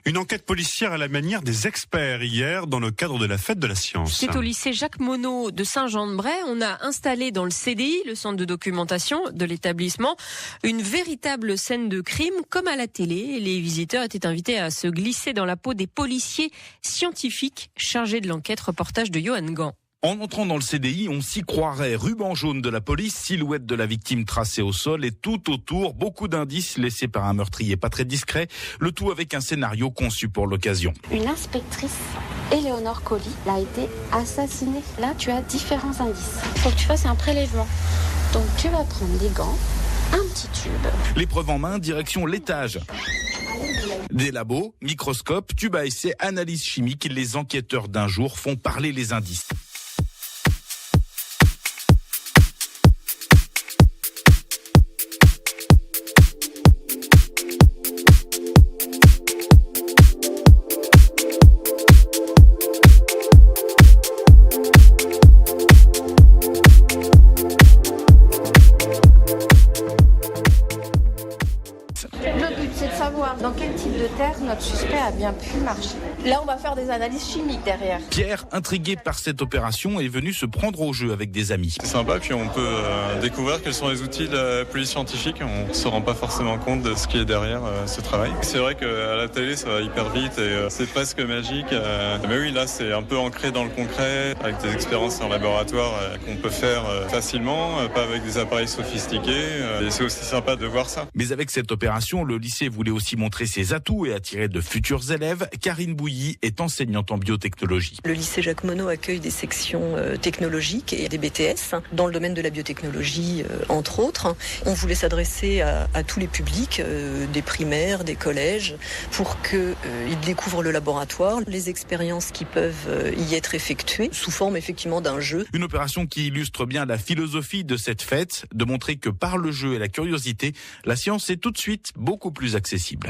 Une enquête policière à la manière des experts hier dans le cadre de la fête de la science. C'est au lycée Jacques Monod de Saint-Jean-de-Bray. On a installé dans le CDI, le centre de documentation de l'établissement, une véritable scène de crime comme à la télé. Les visiteurs étaient invités à se glisser dans la peau des policiers scientifiques chargés de l'enquête. Reportage de Johan Gant. En entrant dans le CDI, on s'y croirait. Ruban jaune de la police, silhouette de la victime tracée au sol et tout autour, beaucoup d'indices laissés par un meurtrier pas très discret. Le tout avec un scénario conçu pour l'occasion. Une inspectrice, Éléonore Colli, a été assassinée. Là, tu as différents indices. Il faut que tu fasses un prélèvement. Donc, tu vas prendre des gants, un petit tube. L'épreuve en main, direction l'étage. Des labos, microscopes, tubes à essai, analyse chimique. Les enquêteurs d'un jour font parler les indices. Le but, c'est de savoir dans quel type de terre notre suspect a bien pu marcher. Là, on va faire des analyses chimiques derrière. Pierre, intrigué par cette opération, est venu se prendre au jeu avec des amis. C'est sympa, puis on peut découvrir quels sont les outils de la police scientifique. On ne se rend pas forcément compte de ce qui est derrière ce travail. C'est vrai qu'à la télé, ça va hyper vite et c'est presque magique. Mais oui, là, c'est un peu ancré dans le concret, avec des expériences en laboratoire qu'on peut faire facilement, pas avec des appareils sophistiqués. Et c'est aussi sympa de voir ça. Mais avec cette opération, le lycée voulait aussi montrer ses atouts et attirer de futurs élèves. Karine Bouilly est enseignante en biotechnologie. Le lycée Jacques Monod accueille des sections technologiques et des BTS dans le domaine de la biotechnologie, entre autres. On voulait s'adresser à tous les publics, des primaires, des collèges, pour qu'ils découvrent le laboratoire, les expériences qui peuvent y être effectuées, sous forme effectivement d'un jeu. Une opération qui illustre bien la philosophie de cette fête, de montrer que par le jeu et la curiosité, la science est tout de suite beaucoup plus accessible.